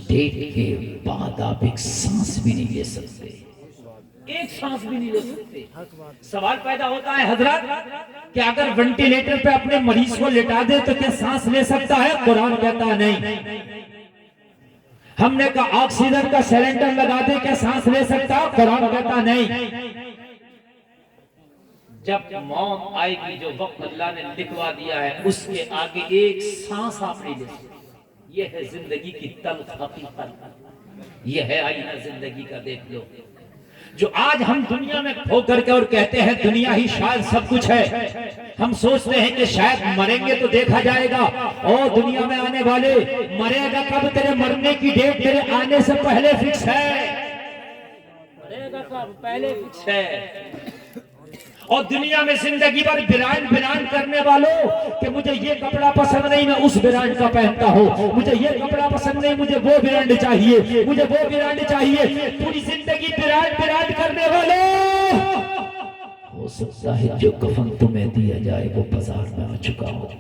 Date के बाद आप एक सांस भी नहीं ले सकते, एक सांस भी नहीं ले सकते। सवाल पैदा होता है हजरत कि अगर वेंटिलेटर पे अपने मरीज को लेटा दे तो क्या सांस ले सकता है? कुरान कहता है नहीं। हमने कहा ऑक्सीजन का सिलेंडर लगा दे, क्या सांस ले सकता है? कुरान कहता नहीं। जब मौत आएगी, जो वक्त अल्लाह ने लिखवा दिया है, उसके आगे एक सांस आप नहीं ले सकते। यह है जिंदगी की तल्ख हकीकत, यह है आईना जिंदगी का। देख लो, जो आज हम दुनिया में खो करके और कहते हैं दुनिया ही शायद सब कुछ है, हम सोचते हैं कि शायद मरेंगे तो देखा जाएगा। और दुनिया में आने वाले मरेगा कब, तेरे मरने की डेट तेरे आने से पहले फिक्स है। मरेगा कब, पहले फिक्स है। और दुनिया में जिंदगी भर ब्रांड करने वालों कि मुझे ये कपड़ा पसंद नहीं, मैं उस ब्रांड का पहनता हूँ, मुझे ये कपड़ा पसंद नहीं, मुझे वो ब्रांड चाहिए, मुझे वो ब्रांड चाहिए। पूरी जिंदगी ब्रांड करने वालों, हो सकता है जो कफन तुम्हें दिया जाए वो बाजार में आ चुका हो।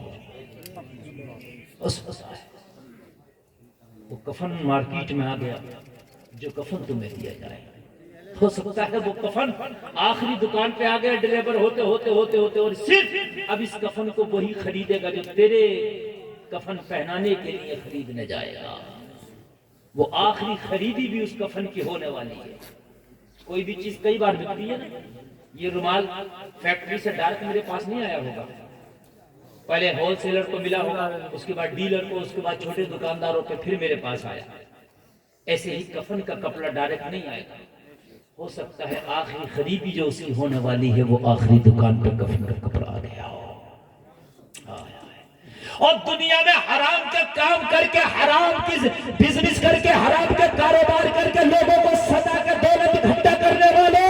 वो कफन मार्केट में आ गया, जो कफन तुम्हें दिया जाए। हो सकता है वो कफन आखिरी दुकान पे आ गया, डिलीवर होते होते और सिर्फ अब इस कफन को वही खरीदेगा जो तेरे कफन पहनाने के लिए खरीदने जाएगा। वो आखिरी खरीदी भी उस कफन की होने वाली है। कोई भी चीज कई बार बिकती है ना। ये रुमाल फैक्ट्री से डायरेक्ट मेरे पास नहीं आया होगा, पहले होलसेलर को मिला होगा, उसके बाद डीलर को, उसके बाद छोटे दुकानदारों पे, फिर मेरे पास आया। ऐसे ही कफन का कपड़ा डायरेक्ट नहीं आएगा। हो सकता है आखिरी खरीदी जो उसकी होने वाली है वो आखिरी दुकान पर कफन का कपड़ा आ गया हो। और दुनिया में हराम के काम करके, हराम की बिजनेस करके, हराम के कारोबार करके लोगों को सदा के दौलत इकट्ठा करने वाले,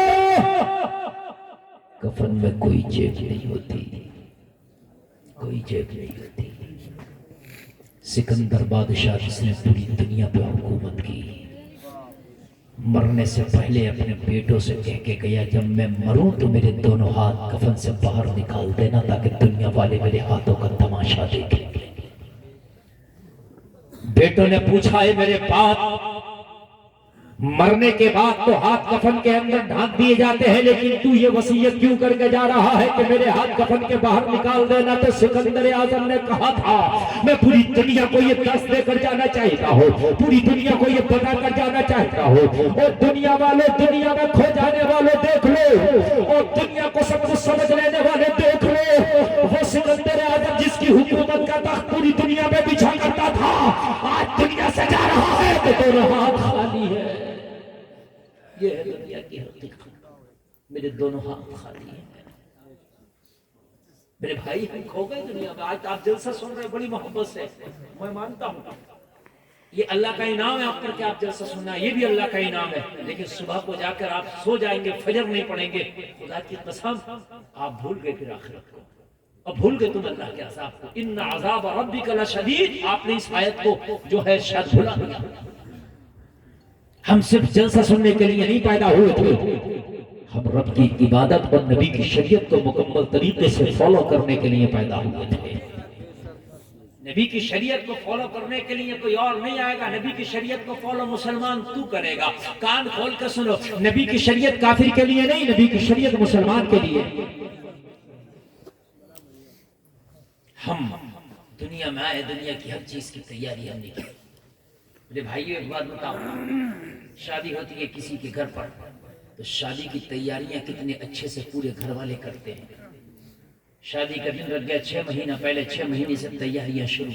कफन में कोई जेब नहीं होती, कोई जेब नहीं होती। सिकंदर बादशाह जिसने पूरी दुनिया पे हुकूमत की, मरने से पहले अपने बेटों से कह के गया, जब मैं मरूं तो मेरे दोनों हाथ कफन से बाहर निकाल देना ताकि दुनिया वाले मेरे हाथों का तमाशा देखें। बेटों ने पूछा, है मेरे बाप, मरने के बाद तो हाथ कफन के अंदर ढांक दिए जाते हैं, लेकिन तू ये वसीयत क्यों करके जा रहा है कि मेरे हाथ कफन के बाहर निकाल देना? तो सिकंदर आजम ने कहा था, मैं पूरी दुनिया को ये दर्श देकर जाना चाहता हूँ, पूरी दुनिया को ये बता कर जाना चाहता हूँ। और दुनिया वाले, दुनिया में खो जाने वाले देख लो, और दुनिया को सब कुछ समझ लेने वाले देख लो। वो सिकंदर आजम जिसकी हुकूमत का तख्त पूरी दुनिया में बिछा करता था, आज दुनिया से जा रहा है तो दोनों हाथ खाली है। ये है दुनिया की हकीकत, मेरे दोनों हाथ खाली हैं। मेरे भाई, हम खो गए दुनिया में। आज आप जलसा सुन रहे बड़ी मोहब्बत से, मैं मानता हूँ ये अल्लाह का इनाम है आप पर कि आप जलसा सुनना, ये भी अल्लाह का इनाम है। लेकिन सुबह को जाकर आप सो जाएंगे, फजर नहीं पढ़ेंगे, खुदा की कसम आप भूल गए फिर आखिरत को, और भूल गए तुम अल्लाह के अज़ाब को। इन्ना अज़ाब रब्बिका लशदीद, आपने इस आयत को जो है शायद भुला दिया। हम सिर्फ जलसा सुनने के लिए नहीं पैदा हुए थे, हम रब की इबादत और नबी की शरीयत को मुकम्मल तरीके से फॉलो करने के लिए पैदा हुए थे। नबी की शरीयत को फॉलो करने के लिए कोई और नहीं आएगा। नबी की शरीयत को फॉलो मुसलमान तू करेगा। कान खोल कर सुनो, नबी की शरीयत काफिर के लिए नहीं, नबी की शरीयत मुसलमान के लिए। हम दुनिया में आए, दुनिया की हर चीज की तैयारी हमने की। मेरे भाइयों, एक बात बताओ, शादी होती है किसी के घर पर, तो शादी की तैयारियां कितने अच्छे से पूरे घर वाले करते हैं। शादी का दिन लग गया, 6 महीना पहले, 6 महीने से तैयारियां शुरू।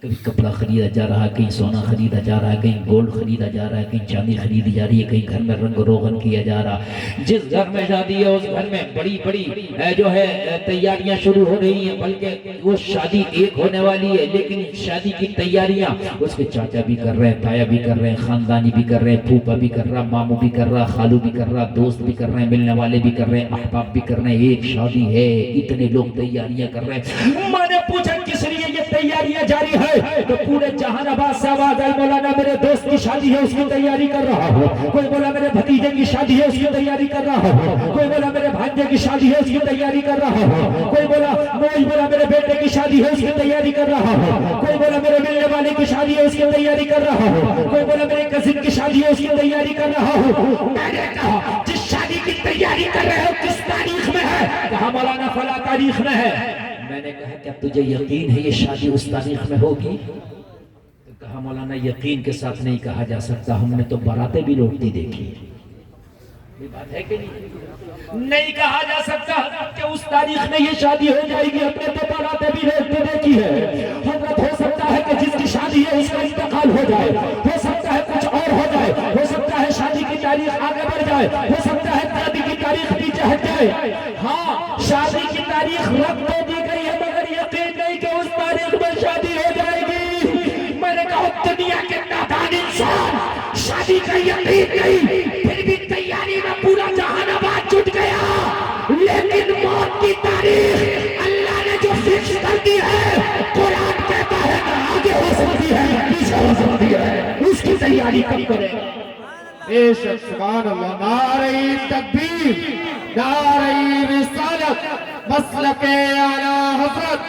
कभी कपड़ा खरीदा जा रहा है, कहीं सोना खरीदा जा रहा है, कहीं गोल्ड खरीदा जा रहा है, कहीं चांदी खरीदी जा रही है, कहीं घर में रंग रोगन किया जा रहा है। जिस घर में शादी है उस घर में बड़ी बड़ी जो है तैयारियां शुरू हो रही हैं। बल्कि वो शादी एक होने वाली है, लेकिन शादी की तैयारियां उसके चाचा भी कर रहे हैं, ताया भी कर रहे हैं, खानदानी भी कर रहे हैं, फूफा भी कर रहा, मामू भी कर रहा, खालू भी कर रहा, दोस्त भी कर रहे हैं, मिलने वाले भी कर रहे हैं, अहबाब भी कर रहे हैं। एक शादी है, इतने लोग तैयारियां कर रहे हैं। मैंने पूछा किस लिए ये तैयारियां जारी है? है तो पूरे जहानाबाद से आवाज आई, मौलाना मेरे दोस्त की शादी है उसकी तैयारी कर रहा हूँ। कोई बोला मेरे भतीजे की शादी है उसकी तैयारी कर रहा हूँ। कोई बोला मेरे भांजे की शादी है उसकी तैयारी कर रहा हूँ। कोई बोला मेरे बेटे की शादी है उसकी तैयारी कर रहा हूँ। कोई बोला मेरे मिलने वाले की शादी है उसकी तैयारी कर रहा हूँ। कोई बोला मेरे कजिन की शादी है उसकी तैयारी कर रहा हूँ। मैंने कहा जिस शादी की तैयारी कर रहे हो किस तारीख में है? कहा मौलाना फला तारीख में है। मैंने कहा क्या तुझे यकीन है ये शादी उस तारीख में होगी? तो कहा मौलाना यकीन के साथ नहीं कहा जा सकता, हमने तो बारातें भी लौटती देखी है। ये बात है कि नहीं कहा जा सकता कि उस तारीख में ये शादी हो जाएगी, अपने तो बारातें भी लौटते देखी है। हजरत हो सकता है कि जिसकी शादी है उसका इंतकाल हो जाए, हो सकता है कुछ और हो जाए, हो सकता है शादी की तारीख आगे बढ़ जाए, हो सकता है शादी की तारीख पीछे हट जाए। हाँ, शादी की तारीख रख तो दी गई है मगर यकीन नहीं कि उस तारीख में शादी हो जाएगी। मैंने कहा दुनिया के नादान इंसान शादी का यकीन नहीं, फिर भी तैयारी में पूरा जहानाबाद जुट गया। लेकिन मौत की तारीख अल्लाह ने जो फिक्स कर दी है, कुरान कहता है आगे हो सकती है पीछे हो सकती है, उसकी तैयारी कब करेगा? बेशक सुभान अल्लाह। नारे तकबीर, नारे रिसालत, मसलके आला हजरत,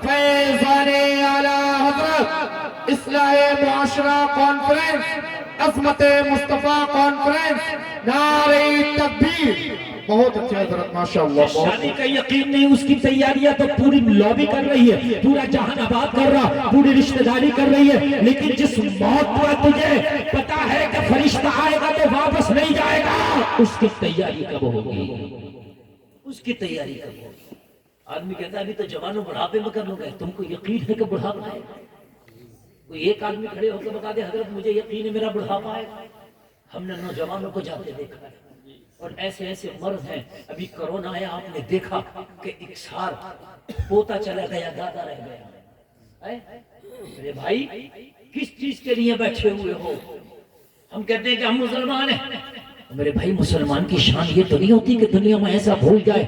फैज़ाने आला हजरत, इस्लाहे मुआशरा कॉन्फ्रेंस, अज़मते मुस्तफा कॉन्फ्रेंस, नारे तकबीर। बहुत अच्छे हजरत माशाअल्लाह। शादी का यकीन नहीं, उसकी तैयारियां तो पूरी लॉबी कर रही है, पूरा जहानाबाद कर रहा, पूरी रिश्तेदारी कर रही है। लेकिन जिस मौत पर तुझे पता है कि फरिश्ता आएगा तो वापस नहीं जाएगा, उसकी तैयारी कब होगी? उसकी तैयारी कब होगी? आदमी कहता है अभी तो जवानों बुढ़ापे में कर लोगे, तुमको यकीन है कि बुढ़ापा आएगा? कोई एक आदमी खड़े होकर बता दे हजरत मुझे यकीन है मेरा बुढ़ापा आएगा। हमने नौजवानों को जाते देखा है और ऐसे ऐसे मर्द हैं। अभी कोरोना आया, आपने देखा कि एक साल पोता चला गया, दादा रह गया। अरे भाई किस चीज के लिए बैठे हुए हो? हम कहते हैं कि हम मुसलमान हैं। मेरे भाई मुसलमान की शान ये तो नहीं होती कि दुनिया में ऐसा भूल जाए,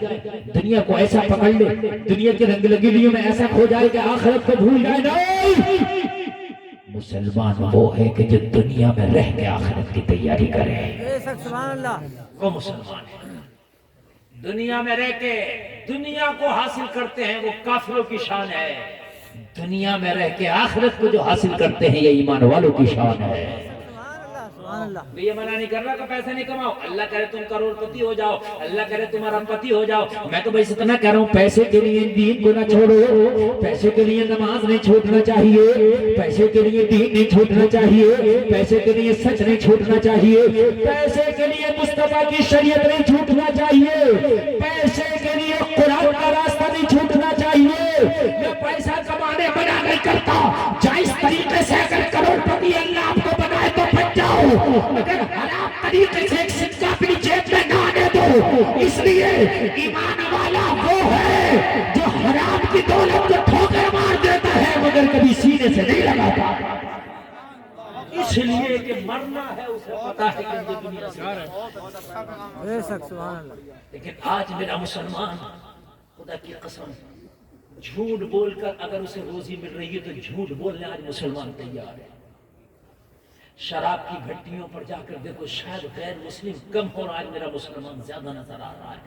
दुनिया को ऐसा पकड़ ले, दुनिया के रंग लकीरों में ऐसा खो जाए कि आखिरत को भूल जाए। नहीं, मुसलमान वो है कि जो दुनिया में रह के आखिरत की तैयारी करे, वो मुसलमान है। दुनिया में रह के दुनिया को हासिल करते हैं वो काफिरों की शान है। दुनिया में रह के आखिरत को जो हासिल करते हैं ये ईमान वालों की शान है। ये मना नहीं कर रहा कि पैसे नहीं कमाओ, अल्लाह करे तुम करोड़पति हो जाओ, अल्लाह करे तुम अरबपति हो जाओ। मैं तो बस इतना कह रहा हूँ पैसे के लिए दीन को ना छोड़ो, पैसे के लिए नमाज नहीं छोड़ना चाहिए, पैसे के लिए दीन नहीं छोड़ना चाहिए, पैसे के लिए सच नहीं छोड़ना चाहिए, पैसे के लिए मुस्तफा की शरीयत नहीं छूटना चाहिए, पैसे के लिए कुरान का रास्ता नहीं छूटना चाहिए। मैं पैसा कमाने मना नहीं करता, जायज तरीके से अगर करोड़पति अल्लाह आपको बनाए तो बच जाओ, अगर हराम तरीके से एक सिक्का अपनी जेब में ना आने दो। इसलिए ईमान वाला वो है जो हराम की दौलत को ठोकर मार देता है मगर कभी सीने से नहीं लगाता। इसलिए कि मरना है उसे पता है कि ये दुनिया से। लेकिन आज मेरा मुसलमान खुदा की कसम झूठ बोलकर अगर उसे रोजी मिल रही है तो झूठ बोलने आज मुसलमान तैयार है। शराब की भट्टियों पर जाकर देखो, शायद गैर मुस्लिम कम हो, आज मेरा मुसलमान ज्यादा नजर आ रहा है।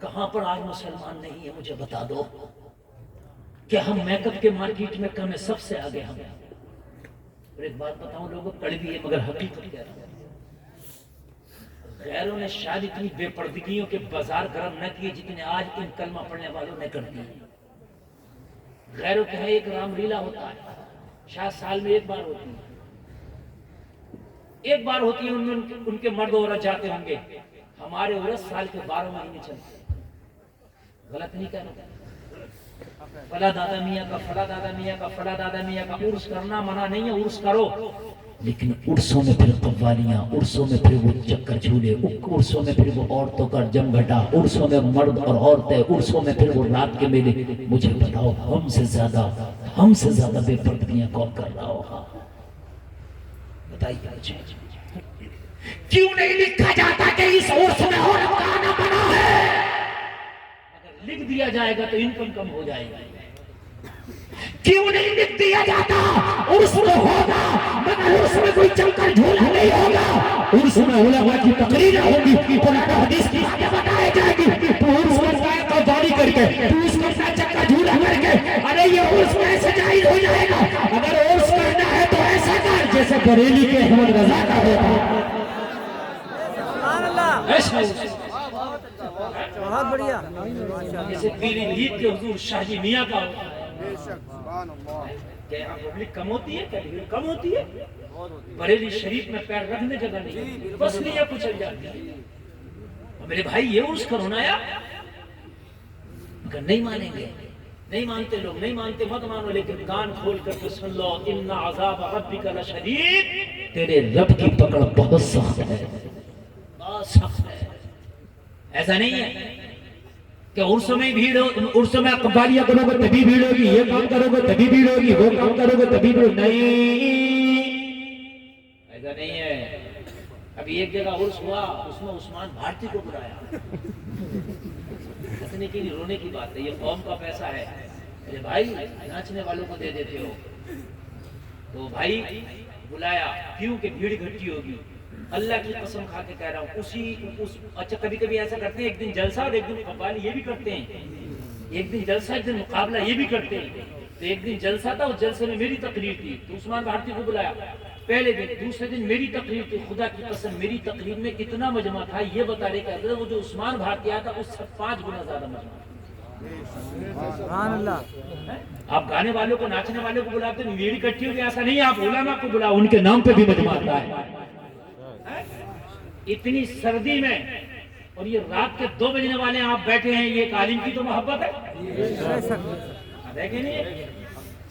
कहां पर आज मुसलमान नहीं है मुझे बता दो। क्या हम मेकअप के मार्केट में कम है? सबसे आगे हम हैं। और एक बात बताऊं लोगों, कड़वी है मगर हकीकत कह रहा हूं, गैरों ने शायद इतनी बेपर्दगियों के बाजार गर्म न किए जितने आज इन कलमा पढ़ने वालों ने कर दिए। गैरों के है एक रामलीला होता है, शायद साल में एक बार होती है, एक बार होती है, उनमें उनके मर्द औरत जाते होंगे। हमारे औरत साल के 12 महीने चलते। गलत नहीं कह रहा। फला दादा मियाँ का, फला दादा मियाँ का, फला दादा मियाँ का उर्स करना मना नहीं है, उर्स करो, लेकिन उर्सों में फिर कव्वालियां, उर्सों में फिर वो चक्कर झूले, उर्सों में फिर वो औरतों का जमघटा, उर्सों में मर्द और औरतें, उर्सों में फिर वो रात के मेले। मुझे बताओ हमसे ज्यादा बेपर्दगियां कौन कर रहा होगा? बताइए मुझे। क्यों नहीं लिखा जाता कि इस उर्स में औरत का आना मना है? अगर लिख दिया जाएगा तो इनकम कम हो जाएगी। क्यों नहीं लिख दिया जाता? उर्स में होगा मगर उर्स में कोई चलकर झूला नहीं होगा। उर्स में उलमा की तकरीर होगी, कुरान हदीस की बातें बताई जाएगी। तो उर्स में जाए तो गाड़ी करके, तू उसके साथ चक्कर झूला करके, अरे ये उर्स कैसे जाहिर हो जाएगा? अगर उर्स करना है तो ऐसा कर जैसे बरेली के अहमद रजा का होता। बहुत बढ़िया। जैसे पीलीभीत के हुजूर शाही मियां का होता है। क्या यहाँ पब्लिक कम होती है? क्या भीड़ कम होती है? बरेली शरीफ में पैर रखने जगह नहीं, बस लिया कुचल जाती है। और मेरे भाई ये उर्स करवाया, नहीं मानेंगे, नहीं मानते लोग, नहीं मानते मत मानो, लेकिन कान खोल करके सुन लो, इन्ना अज़ाब रब्बिका लशदीद, तेरे रब की पकड़ बहुत सख्त है, बहुत सख्त है। ऐसा नहीं है कि उर्स में भीड़ हो, उर्स में कव्वालियां करोगे तभी भीड़ होगी, ये काम करोगे तभी भीड़ होगी, वो काम करोगे तभी भीड़ नहीं, ऐसा नहीं है। अभी एक जगह उर्स हुआ, उसमें उस्मान भारती को बुलाया। हंसने की नहीं, रोने की बात है, ये कौम का पैसा है। अरे भाई नाचने वालों को दे देते हो, तो भाई बुलाया, क्यों कि भीड़ इकट्ठी होगी। अल्लाह की कसम खा के कह रहा हूँ, अच्छा कभी कभी ऐसा करते हैं, एक दिन जलसा और एक दिन कव्वाली, ये भी करते हैं। एक दिन जलसा एक दिन मुकाबला, ये भी करते हैं। तो एक दिन जलसा था, उस जलसे में मेरी तकरीर थी, तो उस्मान भारती को बुलाया पहले दिन। दूसरे दिन मेरी तकरीर थी, खुदा की कसम मेरी तकरीर में कितना मजमा था ये बता रहे कहते थे, वो जो उस्मान भारती आया था उससे 5 गुना ज्यादा मजमा। आप गाने वालों को, नाचने वालों को बुलाते हैं, भीड़ इकट्ठी होगी, ऐसा नहीं, आप उलमा को बुलाओ, उनके नाम पे भी मजमा आता है। इतनी सर्दी में और ये रात के 2 बजने वाले आप बैठे हैं, ये आलिम की तो मोहब्बत है कि नहीं?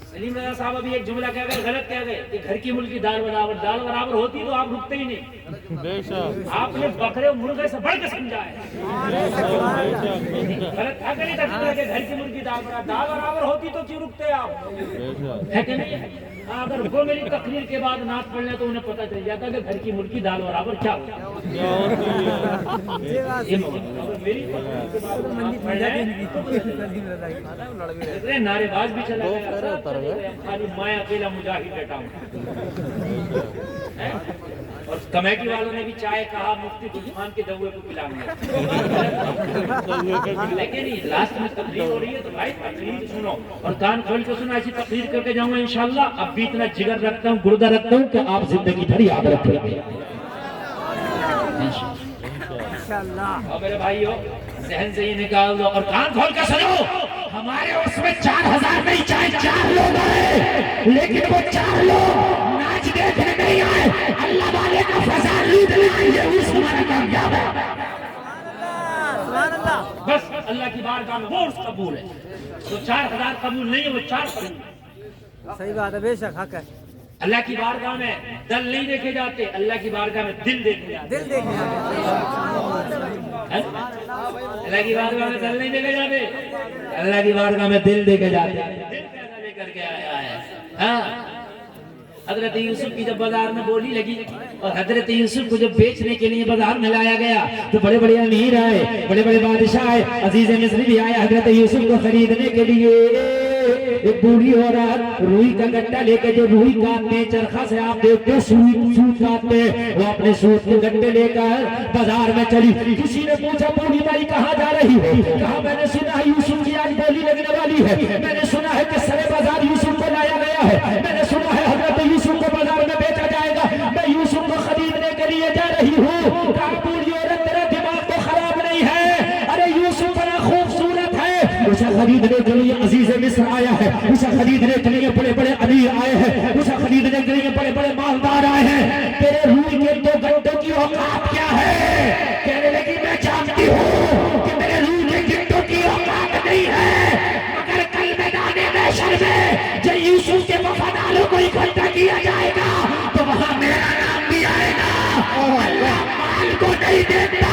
सलीम रजा साहब अभी एक जुमला कह गए, गलत कह गए कि घर की मुल्की दाल बराबर, दाल बराबर होती तो आप रुकते ही नहीं। आपने बकरे मुर्गे से बढ़ के समझा है, गलत था कि नहीं था? घर की मुर्गी दाल बराबर होती तो क्यों रुकते आप, है कि नहीं? अगर वो मेरी तकरीर के बाद नाच पढ़ने तो उन्हें पता चल जाता कि घर की मुर्गी दाल बराबर क्या होता है। नारेबाज भी चला गया, खाली मैं अकेला मुजाहिद बैठा हूँ। और कमेटी वालों ने भी चाय कहा, मुफ्ती गुलफान के दवे को पिलाने। लेकिन लास्ट में तकरीर हो रही है, तो भाई तकरीर सुनो और कान खोल के सुनो। ऐसी तकरीर करके जाऊंगा इंशाल्लाह। अब भी इतना जिगर रखता हूँ, गुर्दा रखता हूँ कि आप जिंदगी भर याद रखेंगे इंशाल्लाह। और मेरे भाइयों जहन से ये निकाल दो और कान खोल के सुनो। हमारे उसमें 4000 नहीं, चाहे 4 लोग आए, लेकिन वो 4 लोग नाच देखने नहीं आए, अल्लाह वाले का फसाद लूटने आए, उस हमारा कामयाब है। बस अल्लाह की बारगाह में वो उस कबूल है। तो 4000 कबूल नहीं है, वो 4 कबूल। सही बात है, बेशक हक है। अल्लाह की बारगाह में दल नहीं देखे जाते, अल्लाह की बारगाह में दिल देखे जाते। दिल देखे अल्लाह की बारगाह में दल नहीं देखे जाते, अल्लाह की बारगाह में दिल देखे जाते। दिल पैसा लेकर के आया है। हाँ, हजरत यूसुफ की जब बाजार में बोली लगी और हजरत यूसुफ को जब बेचने के लिए बाजार में लाया गया, तो बड़े बड़े अमीर आए, बड़े बड़े बादशाह आए, अजीज मिस्री भी आए हजरत यूसुफ को खरीदने के लिए। एक बूढ़ी औरत रुई का गट्टा लेकर, जो रुई काटते हैं चरखा से, आप देखते हो सूत काटते हैं, वो अपने सूत के गट्टे लेकर बाजार में चली। किसी ने पूछा बूढ़ी माई कहाँ जा रही हो? कहा मैंने सुना है यूसुफ की आज बोली लगने वाली है, मैंने सुना है कि सरे बाजार यूसुफ को लाया गया है, मैंने सुना है हजरत यूसुफ को बाजार में बेचा जाएगा, मैं यूसुफ को खरीदने के लिए जा रही हूँ। कहा बूढ़ी औरत तेरा दिमाग तो खराब नहीं है, अरे यूसुफ बड़ा खूबसूरत है, उसे खरीदने के लिए अजीज मिस्र आया है, उसे खरीदने के लिए बड़े बड़े अमीर आए हैं, उसे खरीदने के लिए बड़े बड़े मालदार आए हैं। तेरे रुई के 2 गट्टों की औकात क्या है? कहने लगी मैं जानती हूँ कि मेरे रुई के गट्टों की औकात नहीं है, मगर कल मैदान महशर में जब यूसुफ के वफादारों को इकट्ठा किया जाएगा तो वहाँ मेरा नाम भी आएगा। अल्लाह माल को नहीं देता,